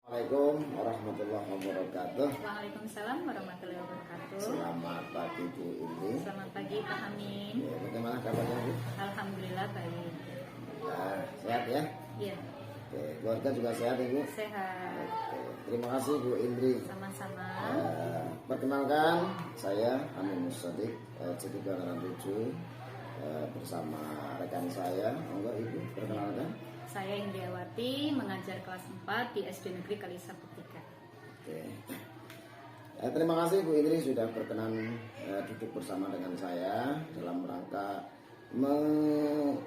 Assalamualaikum warahmatullahi wabarakatuh. Waalaikumsalam warahmatullahi wabarakatuh. Selamat pagi Bu Indri. Selamat pagi Pak Amin. Ya, bagaimana kabarnya Bu? Alhamdulillah baik. Nah, sehat ya? Iya, Oke, keluarga juga sehat ya Bu? sehat. Oke, terima kasih Bu Indri. Sama-sama. Perkenalkan, saya Amin Musadik, CTP Angkatan 7 bersama rekan saya. Monggo Ibu perkenalkan. Saya Indriawati, mengajar kelas 4 di SD Negeri Kalisabut 3. Oke. Terima kasih Bu Indri sudah berkenan duduk bersama dengan saya dalam rangka mengikuti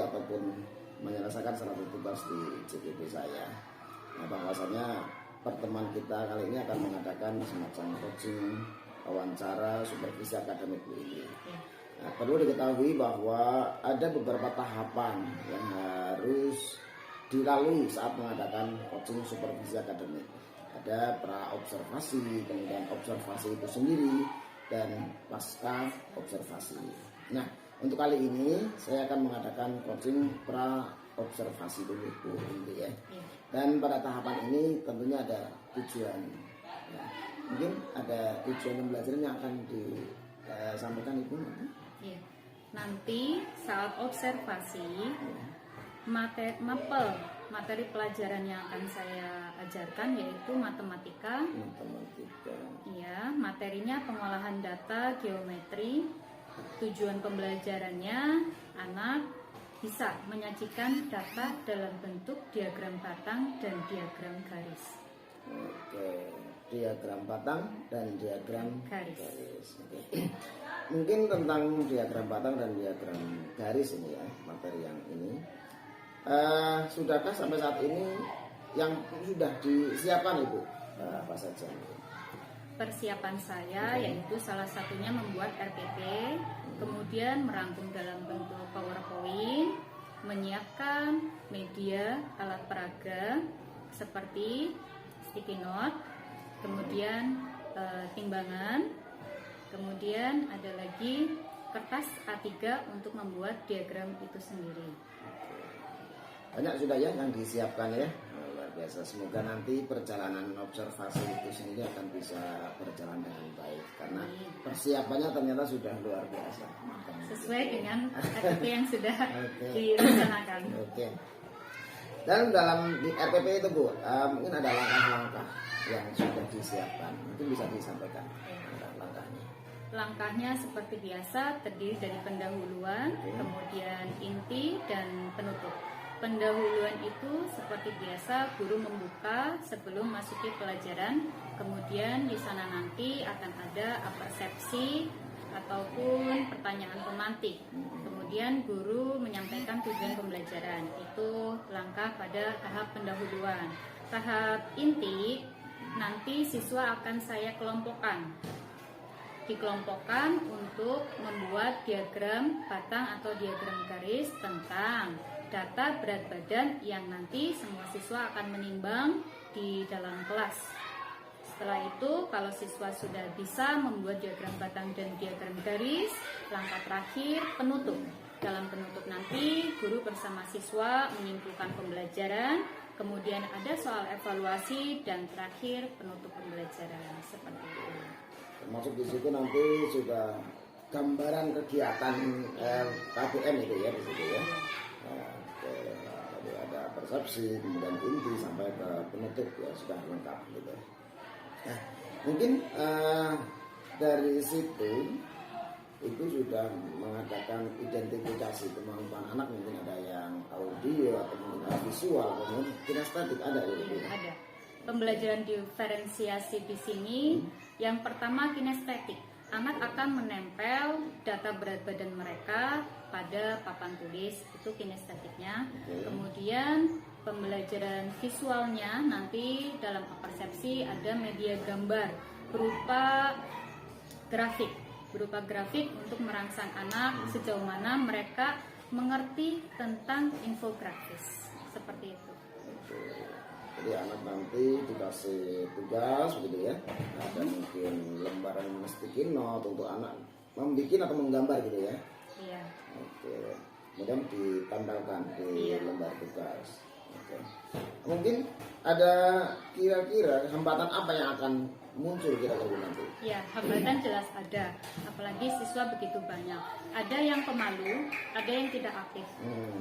ataupun menyelesaikan salah satu tugas di CTP saya. Nah, bahwasanya pertemuan kita kali ini akan mengadakan semacam coaching, wawancara, supervisi akademik Bu Indri. Nah, perlu diketahui bahwa ada beberapa tahapan yang harus dilalui saat mengadakan coaching supervisi akademik. Ada pra observasi, kemudian observasi itu sendiri, dan pasca observasi. Nah, untuk kali ini saya akan mengadakan coaching pra observasi dulu Bu Indri ya. Dan pada tahapan ini tentunya ada tujuan. Ya, mungkin ada tujuan pembelajaran yang akan disampaikan Ibu. Iya. Nanti saat observasi, materi pelajaran yang akan saya ajarkan yaitu matematika. Iya, materinya pengolahan data, geometri. Tujuan pembelajarannya anak bisa menyajikan data dalam bentuk diagram batang dan diagram garis. Oke, diagram batang dan diagram garis. Oke. Mungkin tentang diagram batang dan diagram garis ini ya, materi yang ini. Sudahkah sampai saat ini yang sudah disiapkan Ibu? Apa saja? Persiapan saya yaitu salah satunya membuat RPP, kemudian merangkum dalam bentuk PowerPoint, menyiapkan media alat peraga seperti sticky note, kemudian timbangan, kemudian ada lagi kertas A3 untuk membuat diagram itu sendiri. Banyak sudah ya yang disiapkan ya. Luar biasa. Semoga nanti perjalanan observasi itu sendiri akan bisa berjalan dengan baik karena persiapannya ternyata sudah luar biasa. Sesuai dengan RPP yang sudah direncanakan. Oke. Dan dalam di RPP itu Bu, mungkin ada langkah-langkah yang sudah disiapkan. Mungkin bisa disampaikan langkah-langkahnya. Langkahnya seperti biasa terdiri dari pendahuluan, kemudian inti dan penutup. Pendahuluan itu seperti biasa guru membuka sebelum masuki pelajaran, kemudian di sana nanti akan ada persepsi ataupun pertanyaan pemantik. Kemudian guru menyampaikan tujuan pembelajaran. Itu langkah pada tahap pendahuluan. Tahap inti nanti siswa akan saya kelompokkan. Dikelompokkan untuk membuat diagram batang atau diagram garis tentang data berat badan yang nanti semua siswa akan menimbang di dalam kelas. Setelah itu, kalau siswa sudah bisa membuat diagram batang dan diagram garis, langkah terakhir penutup. Dalam penutup nanti, guru bersama siswa menyimpulkan pembelajaran, kemudian ada soal evaluasi, dan terakhir penutup pembelajaran. Seperti itu. Termasuk di situ nanti sudah gambaran kegiatan KBM itu ya di situ ya. Tadi ada persepsi, kemudian inti sampai ke penutup ya sudah lengkap gitu. Nah, mungkin dari situ itu sudah mengadakan identifikasi kemampuan anak, mungkin ada yang audio atau mungkin ada visual, kemudian kinestetik ada gitu. Ada. Pembelajaran diferensiasi di sini yang pertama kinestetik. Anak akan menempel data berat badan mereka pada papan tulis, itu kinestetiknya. Kemudian pembelajaran visualnya nanti dalam persepsi ada media gambar berupa grafik untuk merangsang anak sejauh mana mereka mengerti tentang infografis, seperti itu. Jadi anak nanti dikasih tugas begitu ya, ada mungkin lembaran sticky note untuk anak membuat atau menggambar gitu ya. Iya. Oke, kemudian ditempelkan di lembar tugas. Oke. Mungkin ada kira-kira hambatan apa yang akan muncul kira-kira nanti? Ya, hambatan jelas ada, apalagi siswa begitu banyak. Ada yang pemalu, ada yang tidak aktif.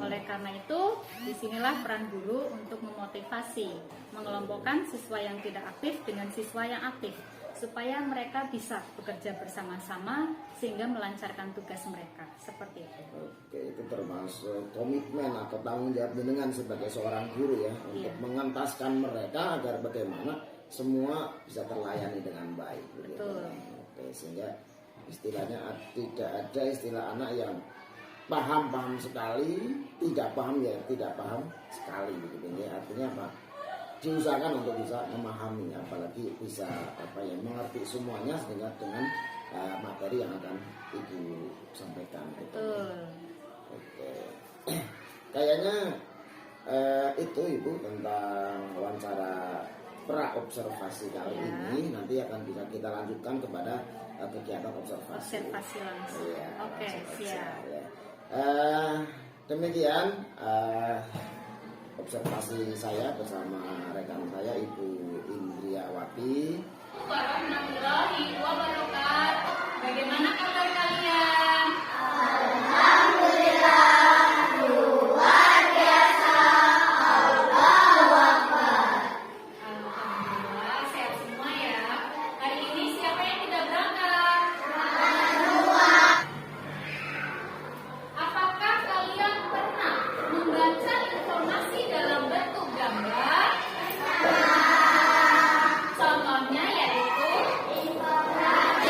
Oleh karena itu, disinilah peran guru untuk memotivasi, mengelompokkan siswa yang tidak aktif dengan siswa yang aktif, supaya mereka bisa bekerja bersama-sama sehingga melancarkan tugas mereka. Seperti itu. Oke, itu termasuk komitmen atau tanggung jawab dengan sebagai seorang guru ya, untuk mengentaskan mereka agar bagaimana semua bisa terlayani dengan baik. Betul. Oke, sehingga istilahnya tidak ada istilah anak yang paham sekali, tidak paham ya tidak paham sekali begitu ya. Artinya apa? Diusahakan untuk bisa memahami, apalagi bisa mengerti semuanya sehingga dengan materi yang akan ibu sampaikan. Betul. Oke. Kayaknya itu ibu tentang wawancara pra-observasi kali ini, nanti akan bisa kita lanjutkan kepada kegiatan observasi. Observasi langsung. Iya, Oke, siap. Ya. Demikian observasi saya bersama rekan saya Ibu Indriawati. Warahmatullahi wabarakatuh. Bagaimana kabar kalian? Alhamdulillah, sehat semua ya. Hari ini siapa yang tidak berangkat? Apakah kalian pernah membaca informasi dalam bentuk gambar? Contohnya yaitu infografis.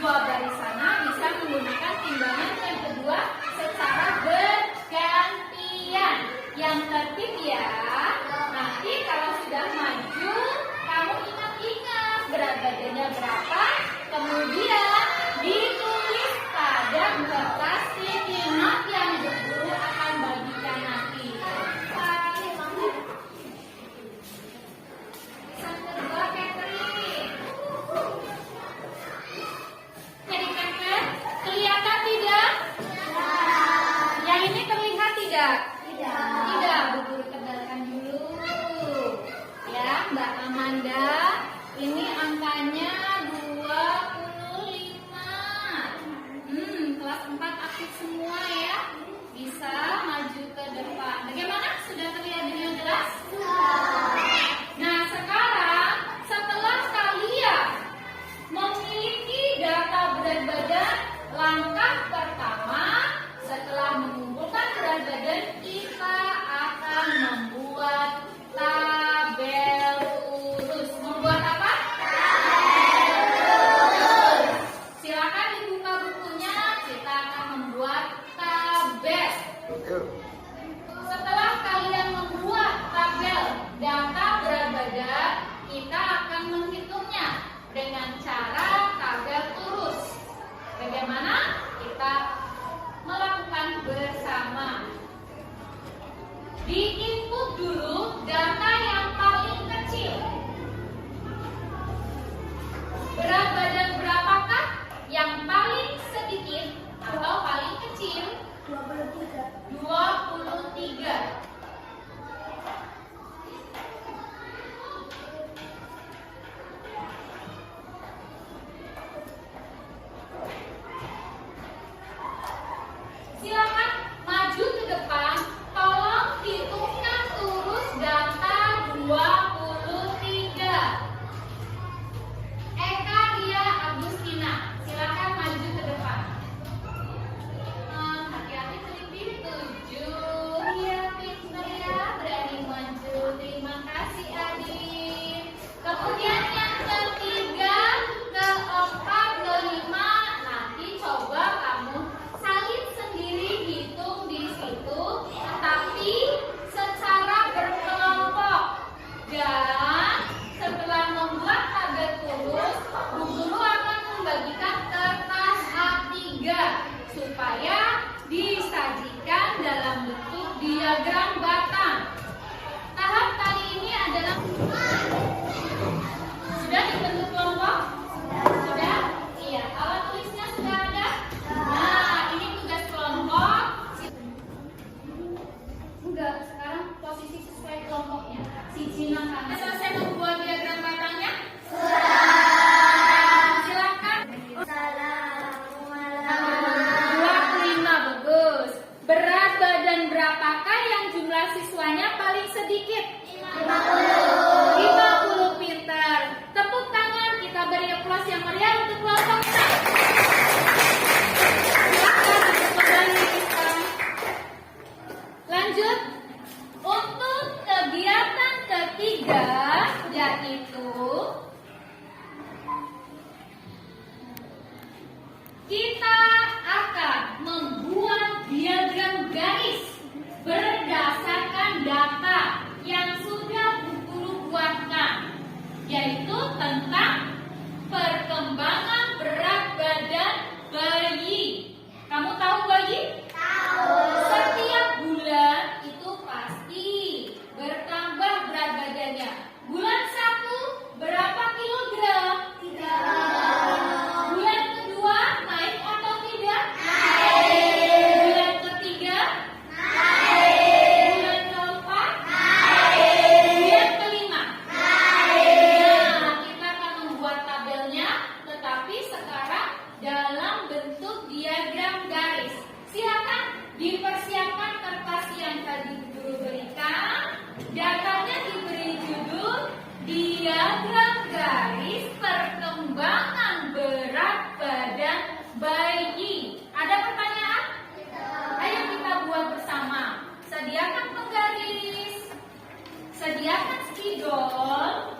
dua baris sana bisa menggunakan timbangan yang kedua secara bergantian. Yang tertib ya. Nanti kalau sudah maju, kamu ingat-ingat berat badannya berapa, kemudian ditulis pada kertas sticky note yang guru akan bagikan nanti. Yang kedua, catering. Jadi kakak, kelihatan tidak? Yang ini terlihat tidak? Tidak, Bu Guru kendalikan dulu. Ya, Mbak Amanda, ini angkanya 25. Kelas 4 aktif semua ya. Bisa maju ke depan. Bagaimana? Sudah terlihat dengan jelas? Nah, sekarang setelah kalian memiliki data berat badan, langkah pertama setelah mengumpulkan berat badan, kita akan membuat tabel urus. Membuat apa? Silakan dibuka bukunya, kita akan membuat tabel. Setelah kalian membuat tabel data berat badan, kita akan menghitungnya dengan cara tabel urus. Bagaimana? Kita melakukan bersama. Di-input dulu data yang paling kecil. Berat badan berapakah yang paling sedikit atau paling kecil? 23. Silakan maju ke depan, tolong hitungkan terus data 23. Eka Ria Agustina, silakan maju ke depan. Hati-hati teliti 7. Iya, pintar ya, berani maju. Terima kasih Adin. Kemudian yang ketiga, keempat, kelima, nanti coba kamu salin sendiri, hitung di situ, tapi secara berkelompok. Dan setelah membuat tabel urus, Bu Guru akan membagikan kertas A3 supaya disajikan dalam bentuk diagram batang. Tahap kali ini adalah sudah dibentuk kelompok? Sudah? Iya. Alat tulisnya sudah ada? Nah, ini tugas kelompok. Enggak, sekarang posisi sesuai kelompoknya. Si Cina kan. Selesai membuat diagram batangnya? Silakan. 25, bagus. Berat badan berapakah yang jumlah siswanya paling sedikit? 50, pintar. Tepuk tangan, kita beri aplaus yang meriah untuk kelompok kita. Silakan untuk kembali kita. Lanjut. Untuk kegiatan ketiga, yaitu kita akan membuat diagram garis berdasarkan data yang sudah Bu Guru buatkan, yaitu tentang perkembangan berat badan bayi. Kamu tahu bayi? Tahu. Setiap bulan itu pasti bertambah berat badannya. Bulan 1 berapa kilogram? 3. Bulan kedua naik atau tidak? Naik. Bulan ketiga? Naik. Bulan keempat? Naik. Bulan kelima? Naik. Nah, kita akan membuat tabelnya, tetapi sekarang dalam bentuk diagram garis. Silakan dipersiapkan kertas yang tadi Guru berikan. Datanya diberi judul diagram garis perkembangan berat badan bayi. Ada pertanyaan? Ayo kita buat bersama. Sediakan penggaris, sediakan spidol,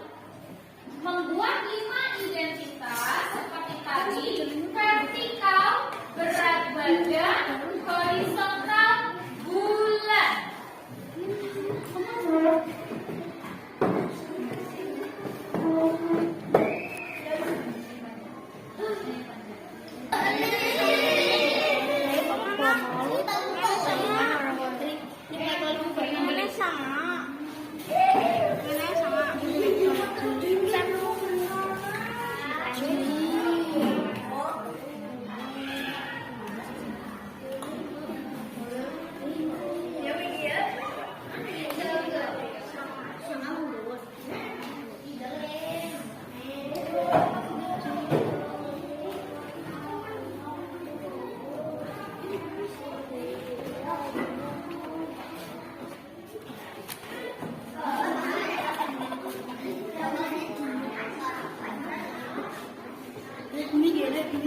membuat 5 identitas seperti tadi. TK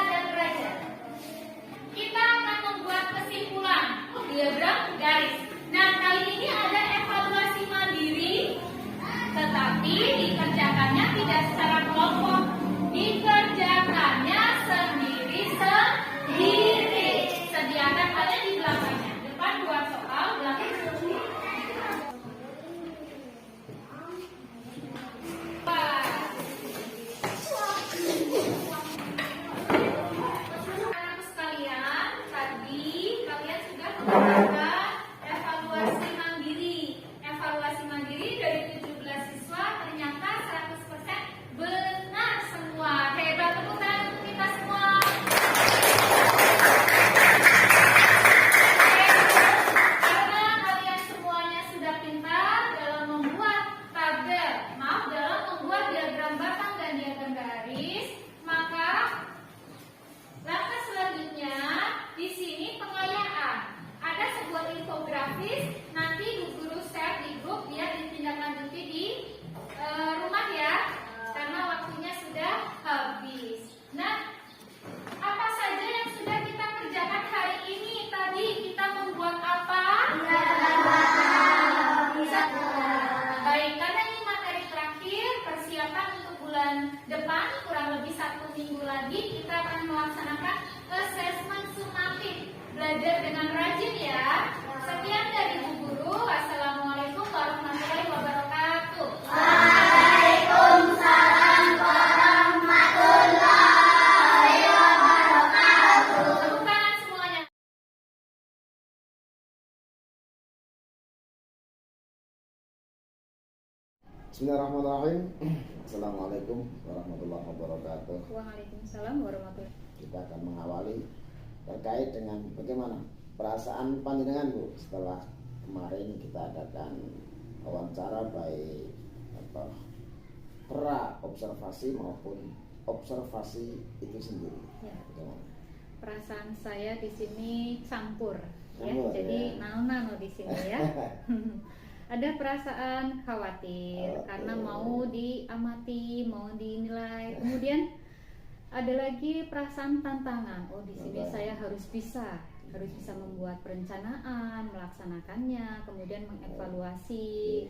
dan Raja. Kita akan membuat kesimpulan diagram garis. Nah, kali ini ada evaluasi mandiri, tetapi dikerjakannya tidak secara kelompok, dikerjakannya sendiri-sendiri. Sediakan kalian di belakangnya. Depan buat soal, belakang anak sekalian, tadi kalian sudah melakukan evaluasi mandiri. Evaluasi mandiri dari 17 siswa ternyata 100% benar semua. Hebat, tepuk tangan untuk kita semua. Karena kalian semuanya sudah pintar dalam membuat tabel, dalam membuat diagram batang dan diagram garis, maka langkah selanjutnya di sini pengayaan. Ada sebuah infografis, nanti Bu Guru share di grup biar ditindaklanjuti di rumah ya, karena waktunya sudah habis. Nah, apa saja yang sudah kita kerjakan hari ini? Tadi kita membuat apa? Baik, karena ini materi terakhir, persiapan untuk bulan depan, kurang lebih 1 minggu lagi kita akan melaksanakan asesmen sumatif. Belajar dengan rajin ya. Sekian dari Bu Guru. Wassalamualaikum warahmatullahi wabarakatuh. Waalaikumsalam warahmatullahi wabarakatuh. Tepuk tangan semuanya. Bismillahirrahmanirrahim. Assalamualaikum warahmatullahi wabarakatuh. Waalaikumsalam warahmatullahi wabarakatuh. Kita akan mengawali terkait dengan bagaimana perasaan panjenengan Bu setelah kemarin kita adakan wawancara baik pra observasi maupun observasi itu sendiri. Ya. Bagaimana? Perasaan saya di sini campur, ya. Campur, Jadi ya. nano-nano di sini ya. Ada perasaan khawatir karena mau diamati, mau dinilai. Kemudian ada lagi perasaan tantangan. Oh, di sini saya harus bisa membuat perencanaan, melaksanakannya, kemudian mengevaluasi.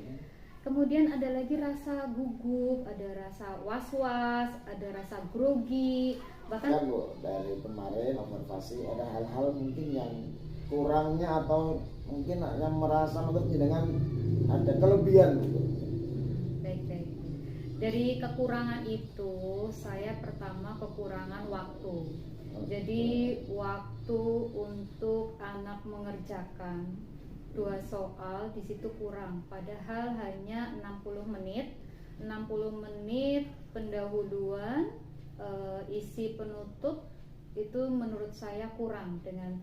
Kemudian ada lagi rasa gugup, ada rasa was-was, ada rasa grogi. Bahkan Bu, dari kemarin observasi ada hal-hal mungkin yang kurangnya atau mungkin yang merasa menurut dengan ada kelebihan Bu. Baik. Dari kekurangan itu, saya pertama kekurangan waktu. Jadi waktu untuk anak mengerjakan 2 soal di situ kurang. Padahal hanya 60 menit. 60 menit pendahuluan, isi penutup itu menurut saya kurang dengan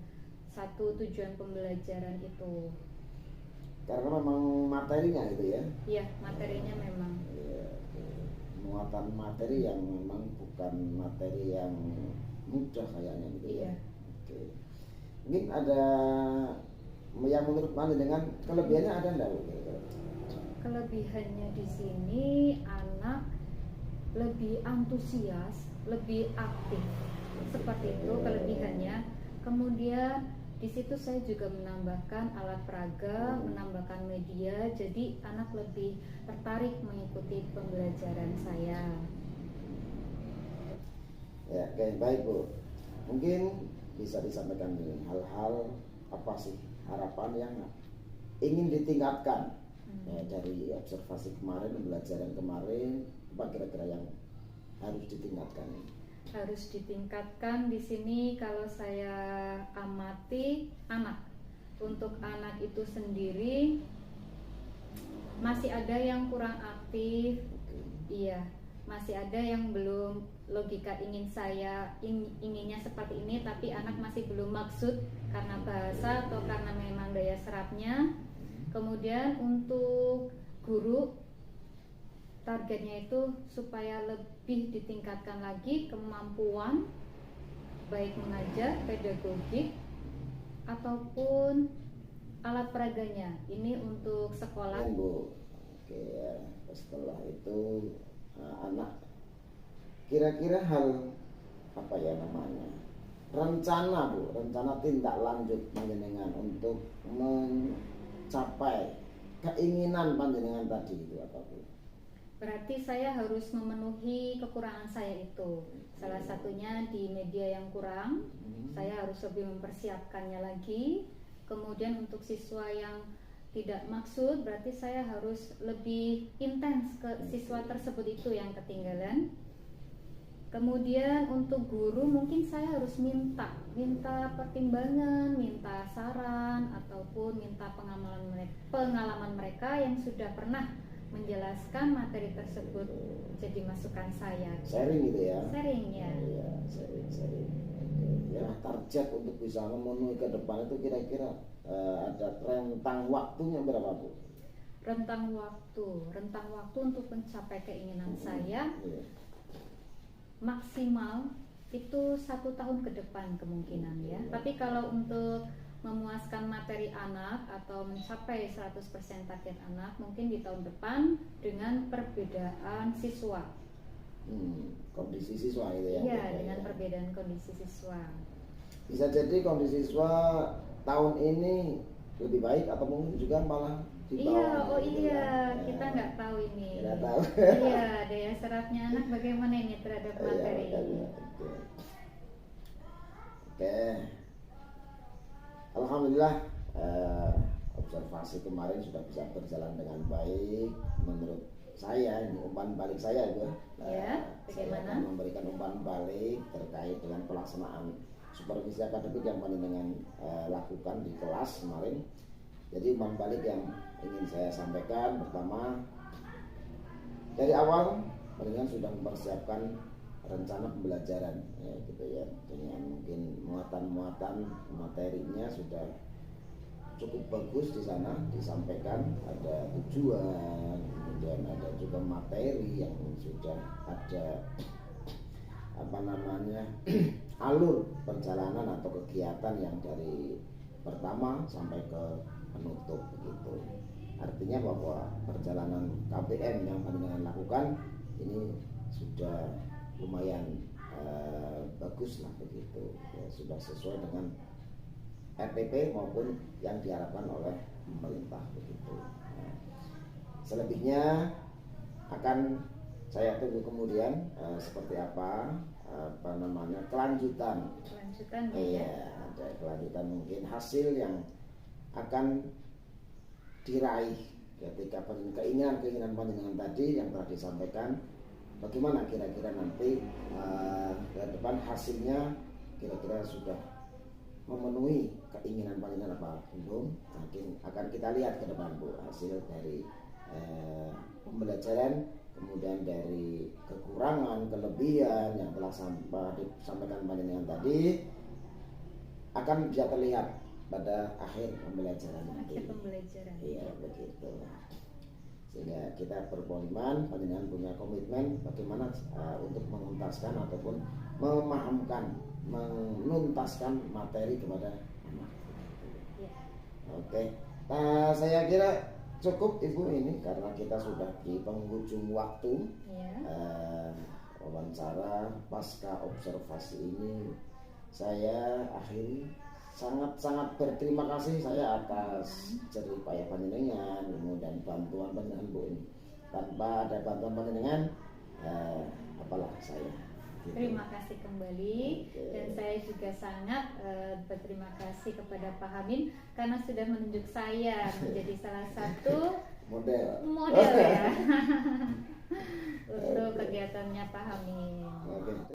satu tujuan pembelajaran itu. Karena memang materinya gitu ya. Iya, materinya memang. Muatan materi yang memang bukan materi yang mudah kayaknya gitu ya. Iya. Oke. Mungkin ada yang menurut Anda dengan kelebihannya ada enggak Bu? Kelebihannya di sini anak lebih antusias, lebih aktif. Seperti itu kelebihannya. Kemudian di situ saya juga menambahkan alat peraga, menambahkan media, jadi anak lebih tertarik mengikuti pembelajaran saya. Ya, oke, baik Bu. Mungkin bisa disampaikan nih hal-hal apa sih harapan yang ingin ditingkatkan ya, dari observasi kemarin, pembelajaran kemarin, apa kira-kira yang harus ditingkatkan? Harus ditingkatkan di sini kalau saya amati anak. Untuk anak itu sendiri masih ada yang kurang aktif. Iya, masih ada yang belum logika inginnya seperti ini, tapi anak masih belum maksud karena bahasa atau karena memang daya serapnya. Kemudian untuk guru, targetnya itu supaya lebih ditingkatkan lagi kemampuan baik mengajar, pedagogik, ataupun alat peraganya. Ini untuk sekolah. Bu. Oke ya. Setelah itu anak kira-kira hal apa ya namanya? Rencana Bu, rencana tindak lanjut panjenengan untuk mencapai keinginan panjenengan tadi itu apa Bu? Berarti saya harus memenuhi kekurangan saya itu. Salah satunya di media yang kurang, saya harus lebih mempersiapkannya lagi. Kemudian untuk siswa yang tidak maksud, berarti saya harus lebih intens ke siswa tersebut itu yang ketinggalan. Kemudian untuk guru mungkin saya harus minta pertimbangan, minta saran, ataupun minta pengalaman mereka yang sudah pernah menjelaskan materi tersebut jadi masukan saya. Sharing gitu ya? Sharing ya. Iya, sharing. Ya, target untuk bisa memenuhi ke depan itu kira-kira ada rentang waktunya berapa Bu? Rentang waktu untuk mencapai keinginan saya maksimal itu 1 tahun ke depan kemungkinan ya. Tapi kalau untuk memuaskan materi anak atau mencapai 100% target anak mungkin di tahun depan dengan perbedaan siswa. Kondisi siswa itu ya? Iya, dengan perbedaan kondisi siswa. Bisa jadi kondisi siswa tahun ini lebih baik atau mungkin juga malah di bawah. Kita nggak tahu ini. Nggak tahu. Iya, daya serapnya anak bagaimana ini terhadap materi. Oke. Alhamdulillah observasi kemarin sudah bisa berjalan dengan baik. Menurut saya ini umpan balik saya itu bagaimana? Saya akan memberikan umpan balik terkait dengan pelaksanaan supervisi akademik yang panjenengan lakukan di kelas kemarin. Jadi umpan balik yang ingin saya sampaikan pertama, dari awal panjenengan sudah mempersiapkan rencana pembelajaran ya, gitu ya, dengan mungkin muatan materinya sudah cukup bagus di sana disampaikan, ada tujuan, kemudian ada juga materi yang sudah ada alur perjalanan atau kegiatan yang dari pertama sampai ke penutup begitu. Artinya bahwa perjalanan KBM yang panjenengan lakukan ini sudah lumayan bagus lah begitu ya, sudah sesuai dengan RPP maupun yang diharapkan oleh pemerintah begitu. Nah, selebihnya akan saya tunggu kemudian seperti apa kelanjutan ya. Ada kelanjutan mungkin hasil yang akan diraih ketika keinginan panjenengan tadi yang telah disampaikan. Bagaimana kira-kira nanti ke depan hasilnya kira-kira sudah memenuhi keinginan panjenengan apa belum? Mungkin akan kita lihat ke depan Bu, hasil dari pembelajaran, kemudian dari kekurangan, kelebihan yang telah disampaikan panjenengan tadi akan bisa terlihat pada akhir pembelajaran nanti. Iya begitu. Sehingga kita berkomitmen, panjenengan punya komitmen bagaimana untuk menuntaskan ataupun menuntaskan materi kepada anak. Oke. Nah, saya kira cukup Ibu ini karena kita sudah di penghujung waktu wawancara pasca observasi ini. Saya akhiri sangat berterima kasih saya atas jerih payah panjenengan, kemudian bantuan panjenengan Bu ini. Tanpa ada bantuan panjenengan, apalah saya. Gitu. Terima kasih kembali. Dan saya juga sangat berterima kasih kepada Pak Hamim karena sudah menunjuk saya menjadi salah satu model ya untuk kegiatannya Pak Hamim.